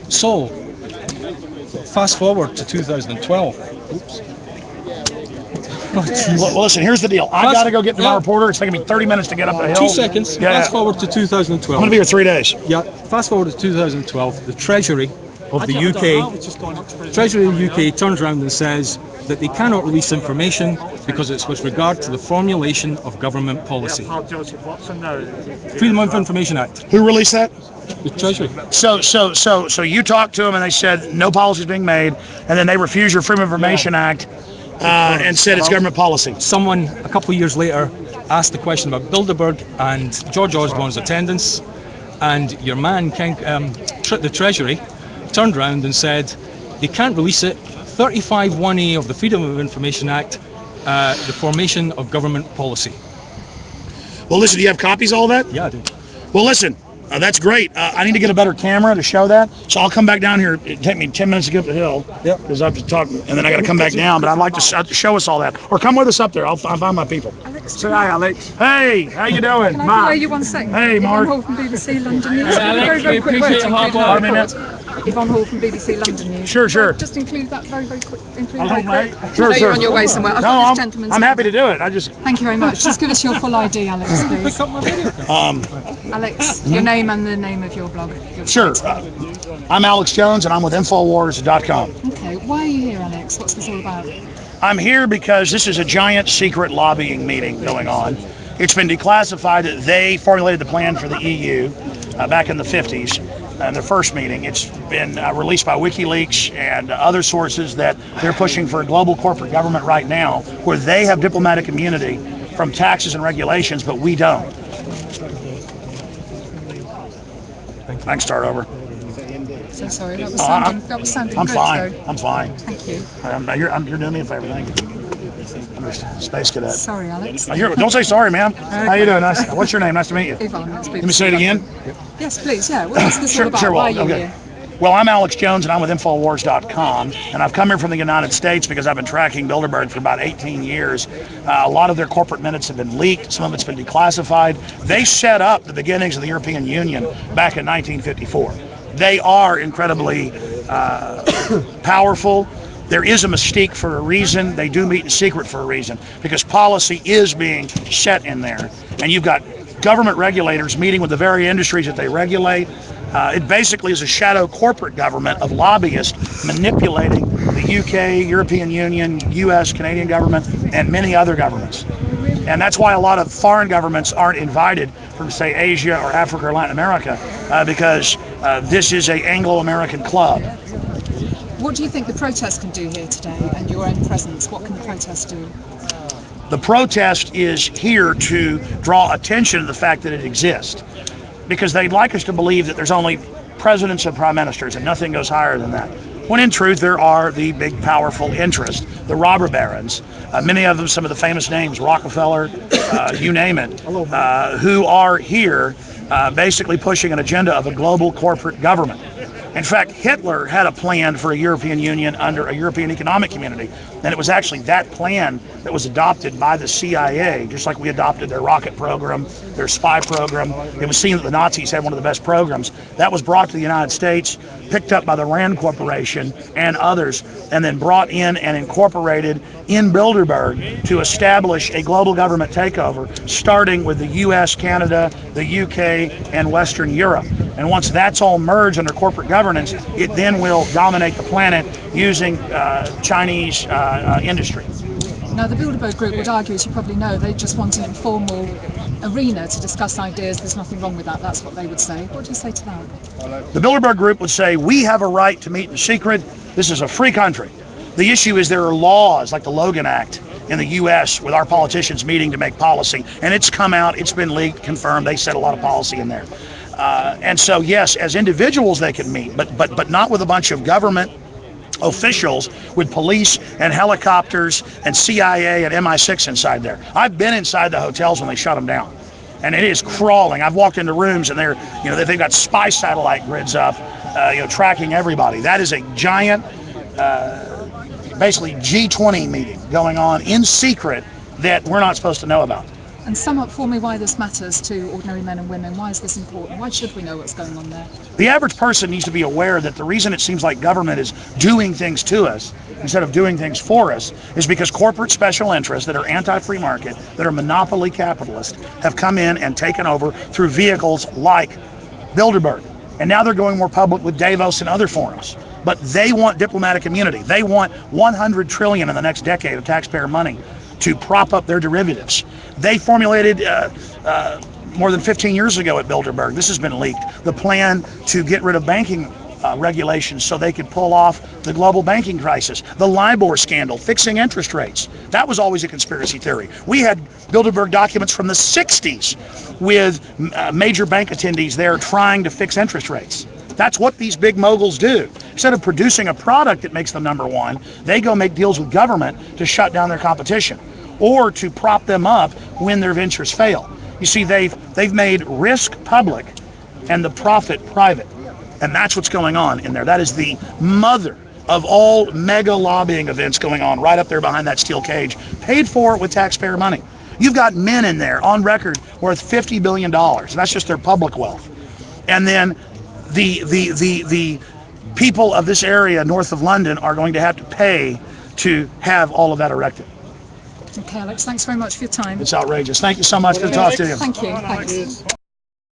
So, fast forward to 2012. Oops. Oh, Well, listen, here's the deal. I got to go get to my reporter. It's taking me 30 minutes to get up the hill. 2 seconds. Yeah. Fast forward to 2012. I'm going to be here 3 days. Yeah, fast forward to 2012. The Treasury of the UK, Treasury of the UK turns around and says that they cannot release information because it's with regard to the formulation of government policy. Freedom of Information Act. Who released that? The Treasury. So you talked to them and they said no policy is being made, and then they refused your Freedom of Information Act and said it's government policy. Someone a couple of years later asked the question about Bilderberg and George Osborne's attendance, and your man, the Treasury, turned around and said they can't release it. 35(1)(a) of the Freedom of Information Act, the formation of government policy. Well, listen, do you have copies of all that? Yeah, I do. Well, listen, that's great. I need to get a better camera to show that, so I'll come back down here. It'll take me 10 minutes to get up the hill. Yep. Because I have to talk, and then I got to come back down. But I'd like to show us all that, or come with us up there. I'll find my people. Say hi, Alex. Hey, how you doing, Can I Mark? delay you 1 second? Hey, Mark. Yvonne Hall from BBC London News. Alex, Very quick word to include I mean, Yvonne Hall from BBC London News. Sure. Just include that very quick. Sure. You're on your way somewhere. I've got this gentleman's. I'm happy to do it. Thank you very much. Just give us your full ID, Alex, please. Alex, your name and the name of your blog. Sure. I'm Alex Jones, and I'm with Infowars.com. Okay. Why are you here, Alex? What's this all about? I'm here because this is a giant secret lobbying meeting going on. It's been declassified that they formulated the plan for the EU back in the 50s. In their first meeting, it's been released by WikiLeaks and other sources that they're pushing for a global corporate government right now, where they have diplomatic immunity from taxes and regulations, but we don't. I can start over. So sorry, that was sounding I'm good, fine. so I'm fine. thank you. You're doing me a favor. Thank you. I'm just a space cadet. Sorry, Alex. Don't say sorry, ma'am. How you doing? Nice. What's your name? Nice to meet you. Yvonne, that's Let me say it again. Yes, please. Yeah. What's this all about? Why are you here? Well, I'm Alex Jones, and I'm with Infowars.com, and I've come here from the United States because I've been tracking Bilderberg for about 18 years. A lot of their corporate minutes have been leaked. Some of it's been declassified. They set up the beginnings of the European Union back in 1954. They are incredibly powerful. There is a mystique for a reason. They do meet in secret for a reason, because policy is being set in there. And you've got government regulators meeting with the very industries that they regulate. It basically is a shadow corporate government of lobbyists manipulating the UK, European Union, US, Canadian government, and many other governments. And that's why a lot of foreign governments aren't invited from, say, Asia or Africa or Latin America, because this is an Anglo-American club. What do you think the protest can do here today, and your own presence? What can the protest do? The protest is here to draw attention to the fact that it exists, because they'd like us to believe that there's only presidents and prime ministers and nothing goes higher than that. When in truth, there are the big, powerful interests, the robber barons, many of them some of the famous names, Rockefeller, you name it, who are here basically pushing an agenda of a global corporate government. In fact, Hitler had a plan for a European Union under a European Economic Community, and it was actually that plan that was adopted by the CIA, just like we adopted their rocket program, their spy program. It was seen that the Nazis had one of the best programs. That was brought to the United States, picked up by the Rand Corporation and others, and then brought in and incorporated in Bilderberg to establish a global government takeover, starting with the US, Canada, the UK, and Western Europe. And once that's all merged under corporate governance, it then will dominate the planet using Chinese industry. Now, the Bilderberg Group would argue, as you probably know, they just want an informal arena to discuss ideas. There's nothing wrong with that. That's what they would say. What do you say to that? The Bilderberg Group would say, we have a right to meet in secret. This is a free country. The issue is there are laws like the Logan Act in the U.S. with our politicians meeting to make policy. And it's come out, it's been leaked, confirmed. They said a lot of policy in there. And so, yes, as individuals they can meet, but not with a bunch of government officials with police and helicopters and CIA and MI6 inside there. I've been inside the hotels when they shut them down, and it is crawling. I've walked into rooms and they've got spy satellite grids up, tracking everybody. That is a giant, basically G20 meeting going on in secret that we're not supposed to know about. And sum up for me why this matters to ordinary men and women. Why is this important? Why should we know what's going on there? The average person needs to be aware that the reason it seems like government is doing things to us instead of doing things for us is because corporate special interests that are anti-free market, that are monopoly capitalist, have come in and taken over through vehicles like Bilderberg. And now they're going more public with Davos and other forums. But they want diplomatic immunity. They want 100 trillion in the next decade of taxpayer money to prop up their derivatives. They formulated more than 15 years ago at Bilderberg, this has been leaked, the plan to get rid of banking regulations so they could pull off the global banking crisis, the LIBOR scandal, fixing interest rates. That was always a conspiracy theory. We had Bilderberg documents from the 60s with major bank attendees there trying to fix interest rates. That's what these big moguls do. Instead of producing a product that makes them number one, they go make deals with government to shut down their competition or to prop them up when their ventures fail. You see, they've made risk public and the profit private. And that's what's going on in there. That is the mother of all mega lobbying events going on right up there behind that steel cage, paid for with taxpayer money. You've got men in there on record worth $50 billion. And that's just their public wealth. And then the people of this area north of London are going to have to pay to have all of that erected. Okay, Alex, thanks very much for your time. It's outrageous. Thank you so much. Good to talk to you. Thank you. Thanks.